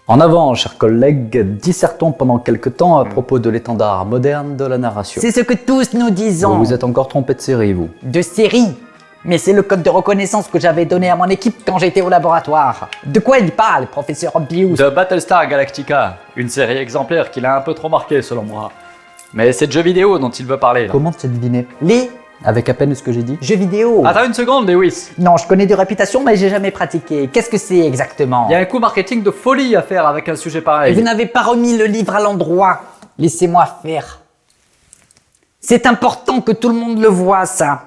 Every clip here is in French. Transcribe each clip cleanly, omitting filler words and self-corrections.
En avant, chers collègues, dissertons pendant quelque temps à propos de l'étendard moderne de la narration. C'est ce que tous nous disons. Vous êtes encore trompé de série, vous. De série. Mais c'est le code de reconnaissance que j'avais donné à mon équipe quand j'étais au laboratoire. De quoi il parle, professeur Obvious? De Battlestar Galactica, une série exemplaire qui l'a un peu trop marqué selon moi. Mais c'est de jeux vidéo dont il veut parler là. Comment t'as deviné? Les Avec à peine ce que j'ai dit. jeux vidéo. Attends une seconde, Lewis. Non, je connais de réputation, mais j'ai jamais pratiqué. Qu'est-ce que c'est exactement? Il y a un coup marketing de folie à faire avec un sujet Et pareil. vous n'avez pas remis le livre à l'endroit. Laissez-moi faire. C'est important que tout le monde le voit, ça.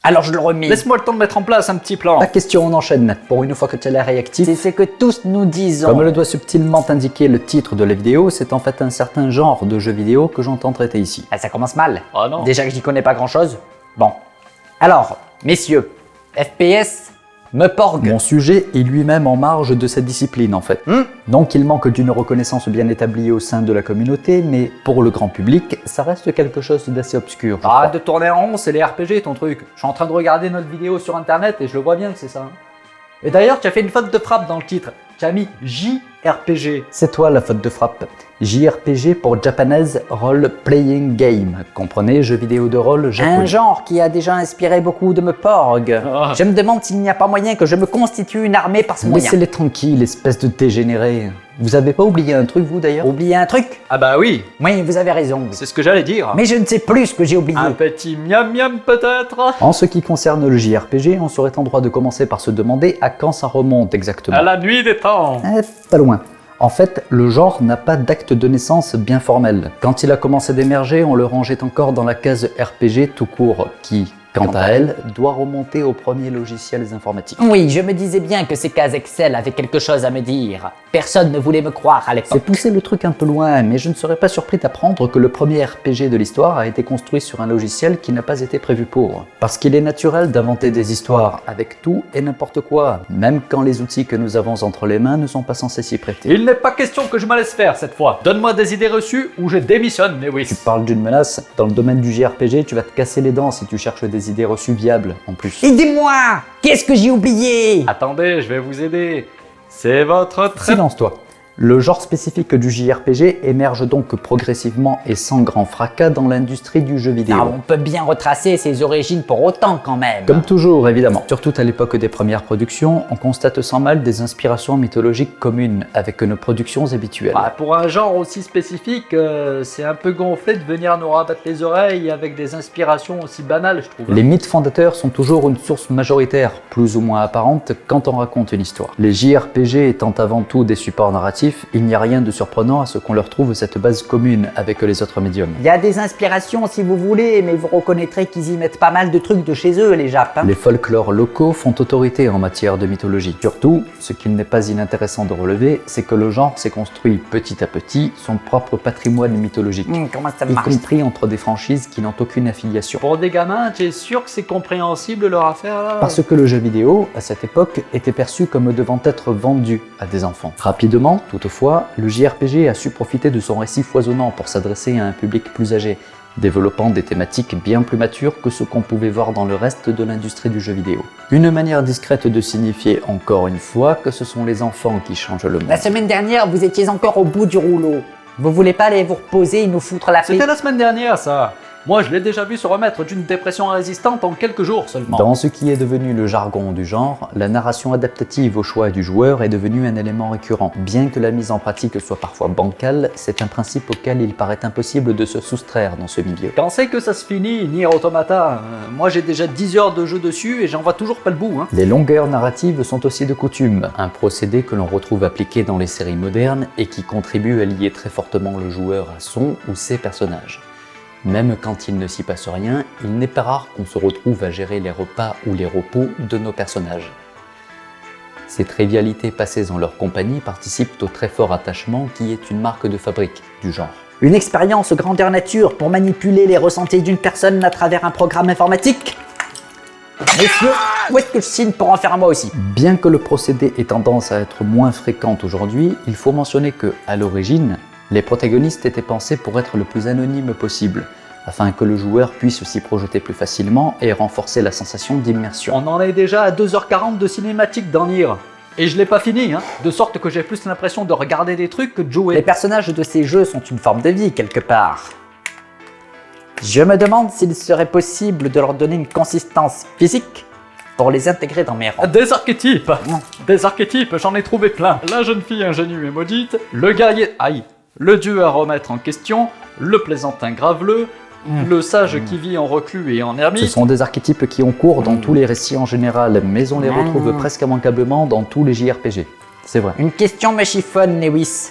Alors je le remets. Laisse-moi le temps de mettre en place un petit plan. La question, on enchaîne. Pour une fois que tu as l'air réactif. C'est ce que tous nous disons. Comme le doit subtilement indiquer le titre de la vidéo, c'est en fait un certain genre de jeu vidéo que j'entends traiter ici. Ah, ça commence mal. Ah non. Déjà que j'y connais pas grand-chose. Bon. Alors, messieurs, FPS, me porgue. Mon sujet est lui-même en marge de cette discipline en fait. Donc il manque d'une reconnaissance bien établie au sein de la communauté, mais pour le grand public, ça reste quelque chose d'assez obscur. je crois. Arrête de tourner en rond, c'est les RPG ton truc. Je suis en train de regarder notre vidéo sur internet et je le vois bien que c'est ça. Et d'ailleurs, tu as fait une faute de frappe dans le titre. Tu as mis JRPG. C'est toi la faute de frappe. JRPG pour Japanese Role Playing Game. Comprenez, jeu vidéo de rôle japonais. Un genre qui a déjà inspiré beaucoup de me porgue. Ah. Je me demande s'il n'y a pas moyen que je me constitue une armée par ce moyen. Laissez-les tranquilles, espèce de dégénéré. Vous avez pas oublié un truc vous d'ailleurs? Oubliez un truc? Ah bah oui, Oui, vous avez raison. c'est ce que j'allais dire. Mais je ne sais plus ce que j'ai oublié. Un petit miam miam peut-être. En ce qui concerne le JRPG, on serait en droit de commencer par se demander à quand ça remonte exactement. À la nuit des temps. Pas loin. En fait, le genre n'a pas d'acte de naissance bien formel. Quand il a commencé d'émerger, on le rangeait encore dans la case RPG tout court, qui, quant à elle, doit remonter aux premiers logiciels informatiques. Oui, je me disais bien que ces cases Excel avaient quelque chose à me dire. Personne ne voulait me croire à C'est l'époque. pousser le truc un peu loin, mais je ne serais pas surpris d'apprendre que le premier RPG de l'histoire a été construit sur un logiciel qui n'a pas été prévu pour. Parce qu'il est naturel d'inventer des histoires avec tout et n'importe quoi, même quand les outils que nous avons entre les mains ne sont pas censés s'y prêter. Il n'est pas question que je me laisse faire cette fois. Donne-moi des idées reçues ou je démissionne, Lewis. Tu parles d'une menace, dans le domaine du JRPG, tu vas te casser les dents si tu cherches des idées reçues viables, en plus. Aidez-moi! Qu'est-ce que j'ai oublié? Attendez, je vais vous aider. C'est votre très... Silence-toi. Le genre spécifique du JRPG émerge donc progressivement et sans grand fracas dans l'industrie du jeu vidéo. Ah, on peut bien retracer ses origines pour autant quand même. Comme toujours, évidemment. Surtout à l'époque des premières productions, on constate sans mal des inspirations mythologiques communes avec nos productions habituelles. Bah, pour un genre aussi spécifique, c'est un peu gonflé de venir nous rabattre les oreilles avec des inspirations aussi banales, je trouve. Les mythes fondateurs sont toujours une source majoritaire, plus ou moins apparente, quand on raconte une histoire. Les JRPG étant avant tout des supports narratifs, il n'y a rien de surprenant à ce qu'on leur trouve cette base commune avec les autres médiums. Il y a des inspirations si vous voulez, mais vous reconnaîtrez qu'ils y mettent pas mal de trucs de chez eux, les Japs. Hein. Les folklores locaux font autorité en matière de mythologie. Surtout, ce qu'il n'est pas inintéressant de relever, c'est que le genre s'est construit petit à petit son propre patrimoine mythologique, Comment ça y marche? compris entre des franchises qui n'ont aucune affiliation. Pour des gamins, tu es sûr que c'est compréhensible leur affaire là? Parce que le jeu vidéo, à cette époque, était perçu comme devant être vendu à des enfants. Rapidement, toutefois, le JRPG a su profiter de son récit foisonnant pour s'adresser à un public plus âgé, développant des thématiques bien plus matures que ce qu'on pouvait voir dans le reste de l'industrie du jeu vidéo. Une manière discrète de signifier encore une fois que ce sont les enfants qui changent le monde. La semaine dernière, vous étiez encore au bout du rouleau. Vous voulez pas aller vous reposer et nous foutre la paix? C'était la semaine dernière ça. Moi je l'ai déjà vu se remettre d'une dépression résistante en quelques jours seulement. Dans ce qui est devenu le jargon du genre, la narration adaptative au choix du joueur est devenue un élément récurrent. Bien que la mise en pratique soit parfois bancale, c'est un principe auquel il paraît impossible de se soustraire dans ce milieu. Quand c'est que ça se finit, Nier Automata? Moi j'ai déjà 10 heures de jeu dessus et j'en vois toujours pas le bout. Hein. Les longueurs narratives sont aussi de coutume, un procédé que l'on retrouve appliqué dans les séries modernes et qui contribue à lier très fortement le joueur à son ou ses personnages. Même quand il ne s'y passe rien, il n'est pas rare qu'on se retrouve à gérer les repas ou les repos de nos personnages. Ces trivialités passées en leur compagnie participent au très fort attachement qui est une marque de fabrique du genre. Une expérience grandeur nature pour manipuler les ressentis d'une personne à travers un programme informatique? Messieurs, où est-ce que je signe pour en faire un moi aussi? Bien que le procédé ait tendance à être moins fréquent aujourd'hui, il faut mentionner que, à l'origine, les protagonistes étaient pensés pour être le plus anonymes possible, afin que le joueur puisse s'y projeter plus facilement et renforcer la sensation d'immersion. On en est déjà à 2h40 de cinématique dans Nier. Et je l'ai pas fini, hein, de sorte que j'ai plus l'impression de regarder des trucs que de jouer. Les personnages de ces jeux sont une forme de vie quelque part. Je me demande s'il serait possible de leur donner une consistance physique pour les intégrer dans mes rangs. Des archétypes. Des archétypes, j'en ai trouvé plein. La jeune fille ingénue et maudite, le guerrier... Aïe. Le dieu à remettre en question, le plaisantin graveleux, le sage qui vit en reclus et en Ce ermite. sont des archétypes qui ont cours dans tous les récits en général, mais on les retrouve presque immanquablement dans tous les JRPG. C'est vrai. Une question me chiffonne, Lewis.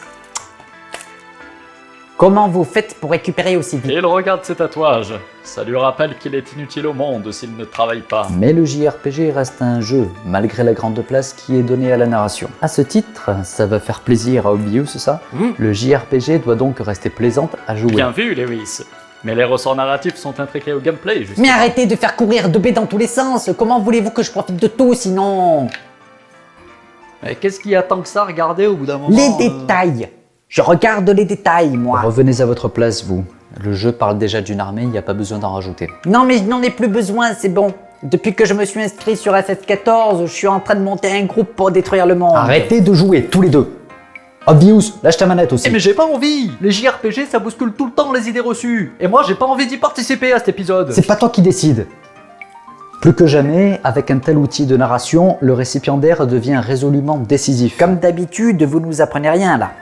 Comment vous faites pour récupérer aussi vite? Il regarde ses tatouages. Ça lui rappelle qu'il est inutile au monde s'il ne travaille pas. Mais le JRPG reste un jeu, malgré la grande place qui est donnée à la narration. À ce titre, ça va faire plaisir à Obvious, ça. Le JRPG doit donc rester plaisante à jouer. Bien vu, Lewis. Mais les ressorts narratifs sont intriqués au gameplay, justement. Mais arrêtez de faire courir 2B dans tous les sens. Comment voulez-vous que je profite de tout sinon? Mais qu'est-ce qu'il y a tant que ça à regarder au bout d'un moment Les détails. Je regarde les détails, moi. Revenez à votre place, vous. Le jeu parle déjà d'une armée, il n'y a pas besoin d'en rajouter. Non, mais je n'en ai plus besoin, c'est bon. Depuis que je me suis inscrit sur FF14, je suis en train de monter un groupe pour détruire le monde. Arrêtez de jouer, tous les deux. Obvious, lâche ta manette aussi. Eh mais j'ai pas envie. Les JRPG, ça bouscule tout le temps les idées reçues. Et moi, j'ai pas envie d'y participer à cet épisode. C'est pas toi qui décides. Plus que jamais, avec un tel outil de narration, le récipiendaire devient résolument décisif. Comme d'habitude, vous nous apprenez rien là.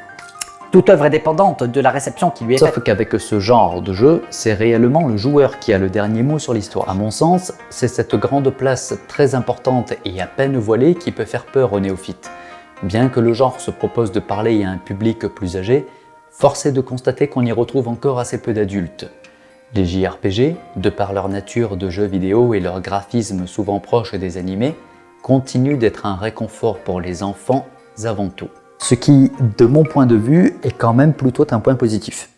Toute œuvre est dépendante de la réception qui lui est faite. Sauf qu'avec ce genre de jeu, c'est réellement le joueur qui a le dernier mot sur l'histoire. À mon sens, c'est cette grande place très importante et à peine voilée qui peut faire peur aux néophytes. Bien que le genre se propose de parler à un public plus âgé, force est de constater qu'on y retrouve encore assez peu d'adultes. Les JRPG, de par leur nature de jeux vidéo et leur graphisme souvent proche des animés, continuent d'être un réconfort pour les enfants avant tout. Ce qui, de mon point de vue, est quand même plutôt un point positif.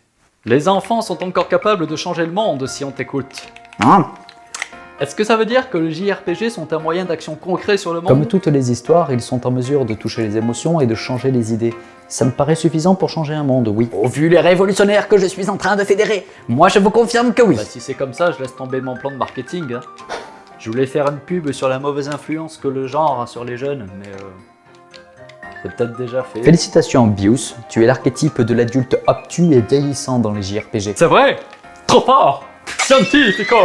Les enfants sont encore capables de changer le monde si on t'écoute. Hein? Est-ce que ça veut dire que les JRPG sont un moyen d'action concret sur le monde? Comme toutes les histoires, ils sont en mesure de toucher les émotions et de changer les idées. Ça me paraît suffisant pour changer un monde, oui. Au vu les révolutionnaires que je suis en train de fédérer, moi je vous confirme que oui. Bah si c'est comme ça, je laisse tomber mon plan de marketing. Hein. Je voulais faire une pub sur la mauvaise influence que le genre a sur les jeunes, mais c'est peut-être déjà fait. Félicitations Obvious, tu es l'archétype de l'adulte obtus et vieillissant dans les JRPG. C'est vrai? Trop fort! Scientifico!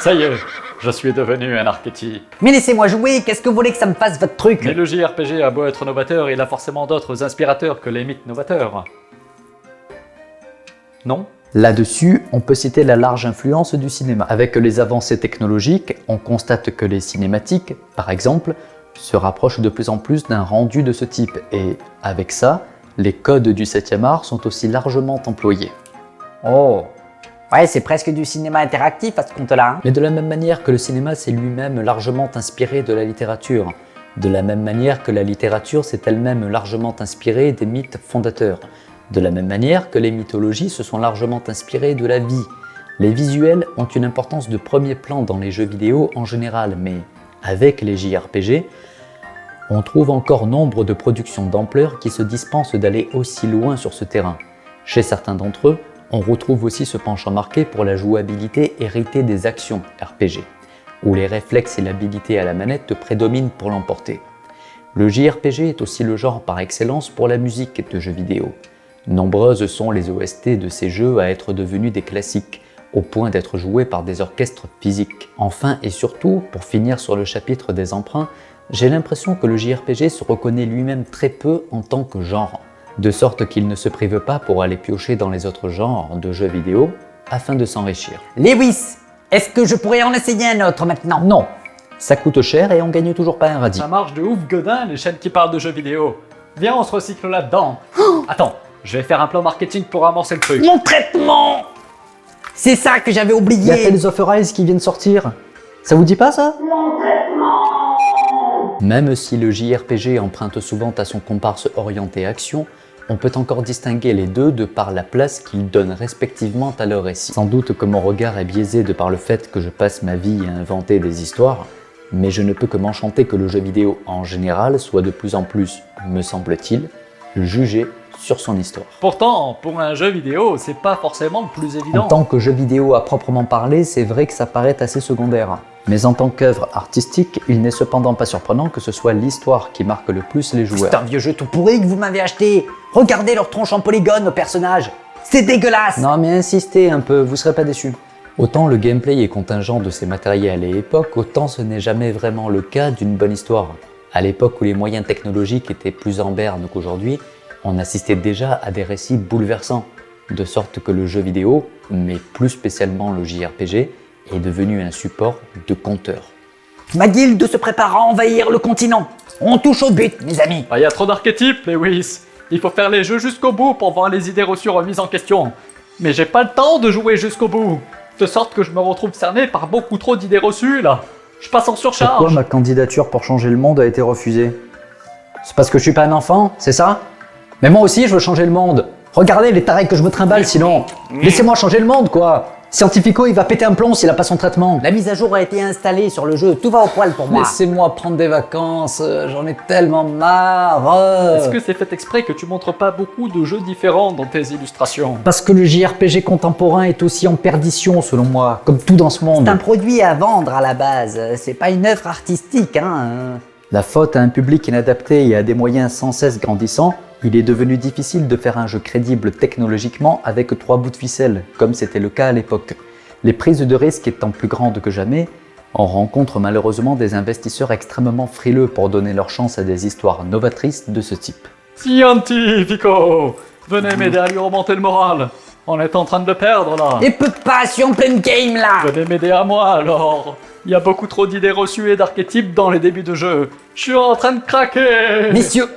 Ça y est, je suis devenu un archétype. Mais laissez-moi jouer, qu'est-ce que vous voulez que ça me fasse votre truc? Mais le JRPG a beau être novateur, il a forcément d'autres inspirateurs que les mythes novateurs. Non? Là-dessus, on peut citer la large influence du cinéma. Avec les avancées technologiques, on constate que les cinématiques, par exemple, se rapprochent de plus en plus d'un rendu de ce type. Et avec ça, les codes du 7e art sont aussi largement employés. Oh, ouais, c'est presque du cinéma interactif à ce compte-là. Hein. Mais de la même manière que le cinéma s'est lui-même largement inspiré de la littérature, de la même manière que la littérature s'est elle-même largement inspirée des mythes fondateurs, de la même manière que les mythologies se sont largement inspirées de la vie. Les visuels ont une importance de premier plan dans les jeux vidéo en général, mais avec les JRPG, on trouve encore nombre de productions d'ampleur qui se dispensent d'aller aussi loin sur ce terrain. Chez certains d'entre eux, on retrouve aussi ce penchant marqué pour la jouabilité héritée des actions RPG, où les réflexes et l'habilité à la manette prédominent pour l'emporter. Le JRPG est aussi le genre par excellence pour la musique de jeux vidéo. Nombreuses sont les OST de ces jeux à être devenus des classiques, au point d'être joués par des orchestres physiques. Enfin et surtout, pour finir sur le chapitre des emprunts, j'ai l'impression que le JRPG se reconnaît lui-même très peu en tant que genre, de sorte qu'il ne se prive pas pour aller piocher dans les autres genres de jeux vidéo afin de s'enrichir. Lewis, est-ce que je pourrais en essayer un autre maintenant? Non, ça coûte cher et on gagne toujours pas un radis. Ça marche de ouf godin les chaînes qui parlent de jeux vidéo. Viens, on se recycle là-dedans. Attends, je vais faire un plan marketing pour amorcer le truc. Mon traitement! C'est ça que j'avais Il y a oublié! Tales of Arise qui vient de sortir. Ça vous dit pas ça? Même si le JRPG emprunte souvent à son comparse orienté action, on peut encore distinguer les deux de par la place qu'ils donnent respectivement à leur récit. Sans doute que mon regard est biaisé de par le fait que je passe ma vie à inventer des histoires, mais je ne peux que m'enchanter que le jeu vidéo en général soit de plus en plus, me semble-t-il, jugé sur son histoire. Pourtant, pour un jeu vidéo, c'est pas forcément le plus évident. En tant que jeu vidéo à proprement parler, c'est vrai que ça paraît assez secondaire. Mais en tant qu'œuvre artistique, il n'est cependant pas surprenant que ce soit l'histoire qui marque le plus les joueurs. C'est un vieux jeu tout pourri que vous m'avez acheté. Regardez leur tronche en polygone aux personnages. C'est dégueulasse. Non mais insistez un peu, vous serez pas déçus. Autant le gameplay est contingent de ses matériels et époques, autant ce n'est jamais vraiment le cas d'une bonne histoire. À l'époque où les moyens technologiques étaient plus en berne qu'aujourd'hui, on assistait déjà à des récits bouleversants, de sorte que le jeu vidéo, mais plus spécialement le JRPG, est devenu un support de conteur. Ma guilde se prépare à envahir le continent. On touche au but, mes amis. Il y a trop d'archétypes, Lewis. Il faut faire les jeux jusqu'au bout pour voir les idées reçues remises en question. Mais j'ai pas le temps de jouer jusqu'au bout. De sorte que je me retrouve cerné par beaucoup trop d'idées reçues, là. Je passe en surcharge. Pourquoi ma candidature pour changer le monde a été refusée? C'est parce que je suis pas un enfant, c'est ça? Mais moi aussi je veux changer le monde. Regardez les tarés que je me trimballe sinon. Laissez-moi changer le monde quoi. Scientifico il va péter un plomb s'il a pas son traitement. La mise à jour a été installée sur le jeu. Tout va au poil pour moi. Laissez-moi prendre des vacances, j'en ai tellement marre. Est-ce que c'est fait exprès que tu montres pas beaucoup de jeux différents dans tes illustrations? Parce que le JRPG contemporain est aussi en perdition selon moi, comme tout dans ce monde. C'est un produit à vendre à la base. C'est pas une œuvre artistique, hein. La faute à un public inadapté et à des moyens sans cesse grandissants, il est devenu difficile de faire un jeu crédible technologiquement avec 3 bouts de ficelle, comme c'était le cas à l'époque. Les prises de risque étant plus grandes que jamais, on rencontre malheureusement des investisseurs extrêmement frileux pour donner leur chance à des histoires novatrices de ce type. Scientifico! Venez m'aider à lui remonter le moral. On est en train de le perdre là. Et peu pas, je suis en pleine game là. Venez m'aider à moi alors. Il y a beaucoup trop d'idées reçues et d'archétypes dans les débuts de jeu. Je suis en train de craquer. Messieurs,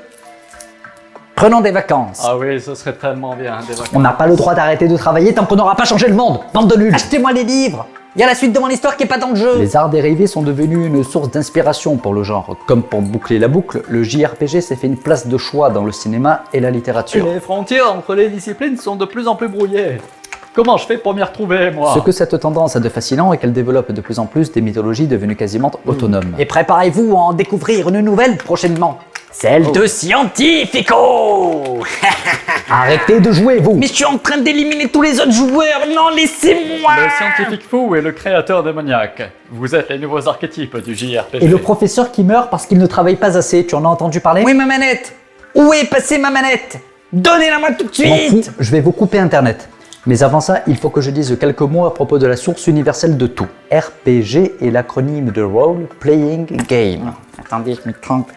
prenons des vacances. Ah oui, ce serait tellement bien, des vacances. On n'a pas le droit d'arrêter de travailler tant qu'on n'aura pas changé le monde. Bande de nuls. Achetez-moi les livres. Il y a la suite de mon histoire qui est pas dans le jeu. Les arts dérivés sont devenus une source d'inspiration pour le genre. Comme pour boucler la boucle, le JRPG s'est fait une place de choix dans le cinéma et la littérature. Les frontières entre les disciplines sont de plus en plus brouillées. Comment je fais pour m'y retrouver, moi? Ce que cette tendance a de fascinant est qu'elle développe de plus en plus des mythologies devenues quasiment autonomes. Et préparez-vous à en découvrir une nouvelle prochainement. Celle de Scientifico. Arrêtez de jouer, vous! Mais je suis en train d'éliminer tous les autres joueurs. Non, laissez-moi. Le scientifique fou est le créateur démoniaque. Vous êtes les nouveaux archétypes du JRPG. Et le professeur qui meurt parce qu'il ne travaille pas assez, tu en as entendu parler? Où est ma manette? Où est passée ma manette? Donnez-la-moi tout de M'en fous, suite. je vais vous couper internet. Mais avant ça, il faut que je dise quelques mots à propos de la source universelle de tout. RPG est l'acronyme de Role Playing Game. Attendez, je m'étrangle.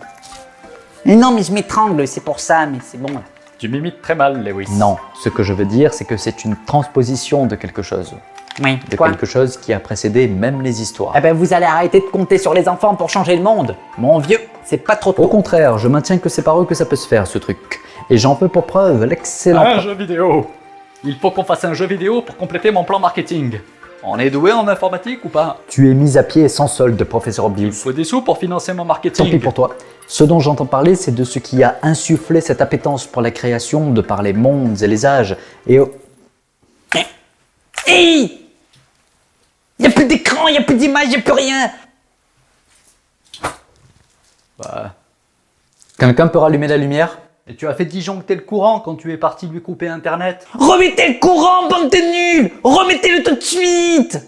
Mais non, mais je m'étrangle, c'est pour ça, mais c'est bon là. Tu m'imites très mal, Lewis. Non, ce que je veux dire, c'est que c'est une transposition de quelque chose. Oui, De quoi? quelque chose qui a précédé même les histoires. Eh ben vous allez arrêter de compter sur les enfants pour changer le monde. Mon vieux, c'est pas trop Au tôt. contraire, je maintiens que c'est par eux que ça peut se faire, ce truc. Et j'en veux pour preuve l'excellent... Un jeu vidéo. Il faut qu'on fasse un jeu vidéo pour compléter mon plan marketing. On est doué en informatique ou pas? Tu es mis à pied sans solde, professeur Il Bills. faut des sous pour financer mon Tant marketing. pis pour toi. Ce dont j'entends parler, c'est de ce qui a insufflé cette appétence pour la création de par les mondes et les âges. Et Hey! Y a plus d'écran, y a plus d'image, y a plus rien. Bah. quelqu'un peut rallumer la lumière? Et tu as fait disjoncter le courant quand tu es parti lui couper internet. Remettez le courant, bande de nuls. Remettez-le tout de suite.